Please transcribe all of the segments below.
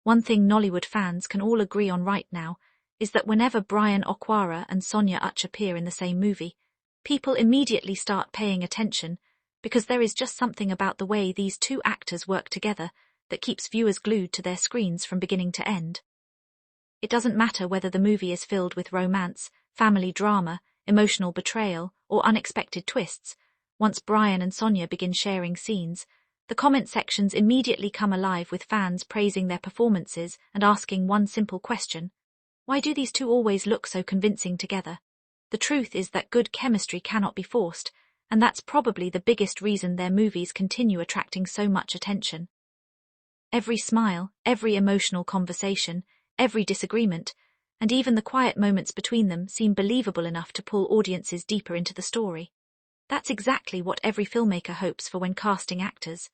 One thing Nollywood fans can all agree on right now is that whenever Bryan Okwara and Sonia Uche appear in the same movie, people immediately start paying attention because there is just something about the way these two actors work together that keeps viewers glued to their screens from beginning to end. It doesn't matter whether the movie is filled with romance, family drama, emotional betrayal, or unexpected twists. Once Bryan and Sonia begin sharing scenes, the comment sections immediately come alive with fans praising their performances and asking one simple question: why do these two always look so convincing together? The truth is that good chemistry cannot be forced, and that's probably the biggest reason their movies continue attracting so much attention. Every smile, every emotional conversation, every disagreement, and even the quiet moments between them seem believable enough to pull audiences deeper into the story. That's exactly what every filmmaker hopes for when casting actors.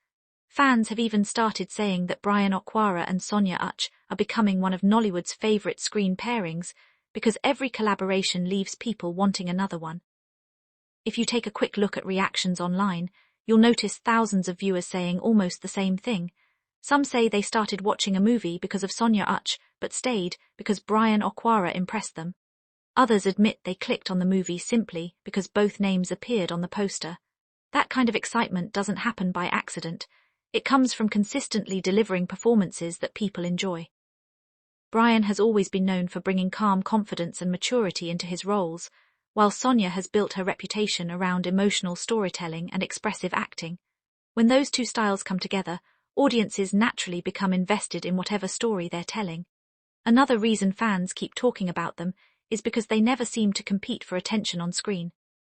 Fans have even started saying that Bryan Okwara and Sonia Uche are becoming one of Nollywood's favourite screen pairings because every collaboration leaves people wanting another one. If you take a quick look at reactions online, you'll notice thousands of viewers saying almost the same thing. Some say they started watching a movie because of Sonia Uche, but stayed because Bryan Okwara impressed them. Others admit they clicked on the movie simply because both names appeared on the poster. That kind of excitement doesn't happen by accident. It comes from consistently delivering performances that people enjoy. Bryan has always been known for bringing calm confidence and maturity into his roles, while Sonia has built her reputation around emotional storytelling and expressive acting. When those two styles come together, audiences naturally become invested in whatever story they're telling. Another reason fans keep talking about them is because they never seem to compete for attention on screen.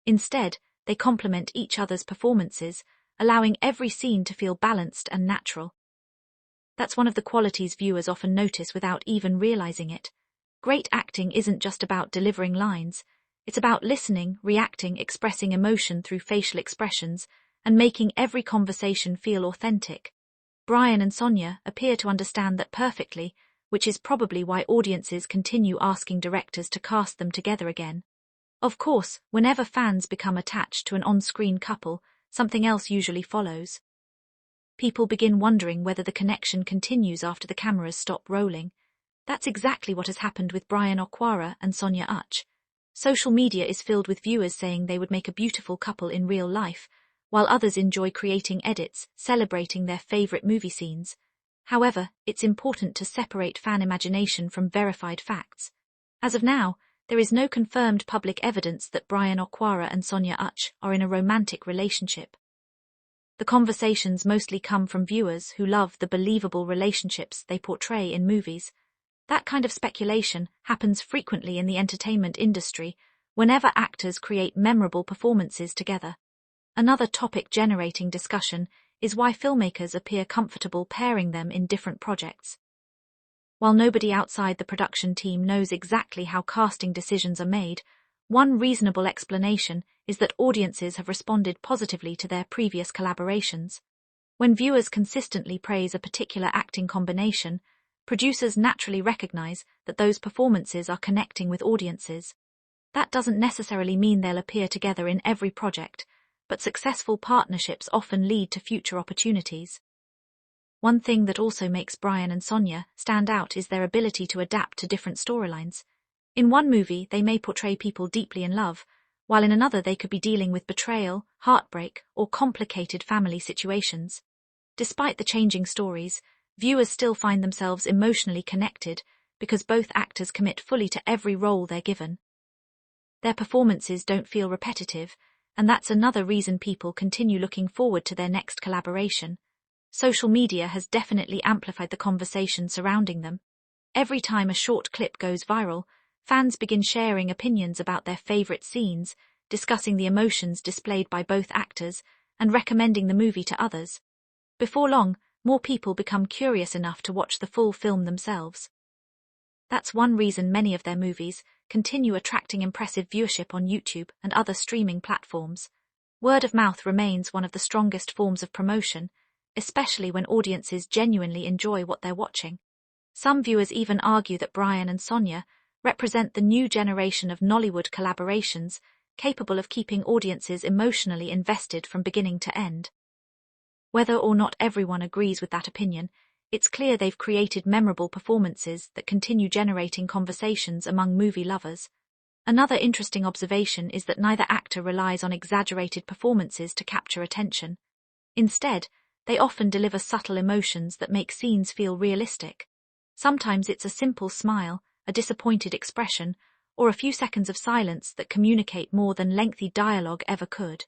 Instead, they complement each other's performances, allowing every scene to feel balanced and natural. That's one of the qualities viewers often notice without even realizing it. Great acting isn't just about delivering lines. It's about listening, reacting, expressing emotion through facial expressions, and making every conversation feel authentic. Bryan and Sonia appear to understand that perfectly, which is probably why audiences continue asking directors to cast them together again. Of course, whenever fans become attached to an on-screen couple, something else usually follows. People begin wondering whether the connection continues after the cameras stop rolling. That's exactly what has happened with Bryan Okwara and Sonia Uche. Social media is filled with viewers saying they would make a beautiful couple in real life, while others enjoy creating edits, celebrating their favorite movie scenes. However, it's important to separate fan imagination from verified facts. As of now, there is no confirmed public evidence that Bryan Okwara and Sonia Uche are in a romantic relationship. The conversations mostly come from viewers who love the believable relationships they portray in movies. That kind of speculation happens frequently in the entertainment industry whenever actors create memorable performances together. Another topic generating discussion is why filmmakers appear comfortable pairing them in different projects. While nobody outside the production team knows exactly how casting decisions are made, one reasonable explanation is that audiences have responded positively to their previous collaborations. When viewers consistently praise a particular acting combination, producers naturally recognize that those performances are connecting with audiences. That doesn't necessarily mean they'll appear together in every project, but successful partnerships often lead to future opportunities. One thing that also makes Bryan and Sonia stand out is their ability to adapt to different storylines. In one movie, they may portray people deeply in love, while in another they could be dealing with betrayal, heartbreak, or complicated family situations. Despite the changing stories, viewers still find themselves emotionally connected because both actors commit fully to every role they're given. Their performances don't feel repetitive, and that's another reason people continue looking forward to their next collaboration. Social media has definitely amplified the conversation surrounding them. Every time a short clip goes viral, fans begin sharing opinions about their favorite scenes, discussing the emotions displayed by both actors, and recommending the movie to others. Before long, more people become curious enough to watch the full film themselves. That's one reason many of their movies continue attracting impressive viewership on YouTube and other streaming platforms. Word of mouth remains one of the strongest forms of promotion, especially when audiences genuinely enjoy what they're watching. Some viewers even argue that Bryan and Sonia represent the new generation of Nollywood collaborations capable of keeping audiences emotionally invested from beginning to end. Whether or not everyone agrees with that opinion, it's clear they've created memorable performances that continue generating conversations among movie lovers. Another interesting observation is that neither actor relies on exaggerated performances to capture attention. Instead, they often deliver subtle emotions that make scenes feel realistic. Sometimes it's a simple smile, a disappointed expression, or a few seconds of silence that communicate more than lengthy dialogue ever could.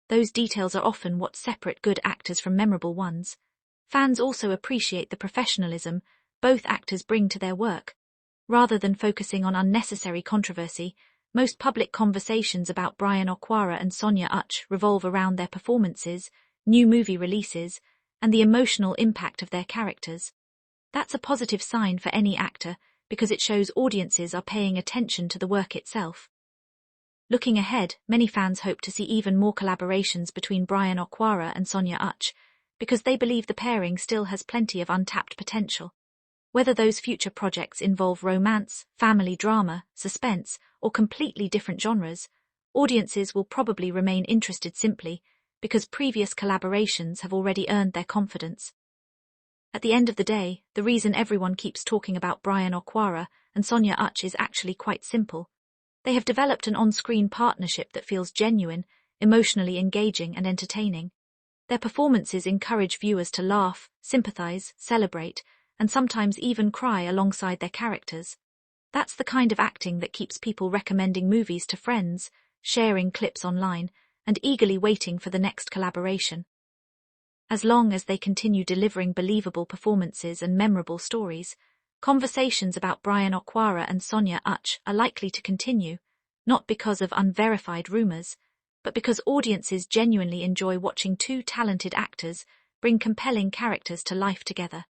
Those details are often what separate good actors from memorable ones. Fans also appreciate the professionalism both actors bring to their work. Rather than focusing on unnecessary controversy, most public conversations about Bryan Okwara and Sonia Uche revolve around their performances, new movie releases, and the emotional impact of their characters. That's a positive sign for any actor because it shows audiences are paying attention to the work itself. Looking ahead, many fans hope to see even more collaborations between Bryan Okwara and Sonia Uche because they believe the pairing still has plenty of untapped potential. Whether those future projects involve romance, family drama, suspense, or completely different genres, audiences will probably remain interested simply because previous collaborations have already earned their confidence. At the end of the day, the reason everyone keeps talking about Bryan Okwara and Sonia Uche is actually quite simple. They have developed an on-screen partnership that feels genuine, emotionally engaging, and entertaining. Their performances encourage viewers to laugh, sympathize, celebrate, and sometimes even cry alongside their characters. That's the kind of acting that keeps people recommending movies to friends, sharing clips online, and eagerly waiting for the next collaboration. As long as they continue delivering believable performances and memorable stories, conversations about Bryan Okwara and Sonia Uche are likely to continue, not because of unverified rumors, but because audiences genuinely enjoy watching two talented actors bring compelling characters to life together.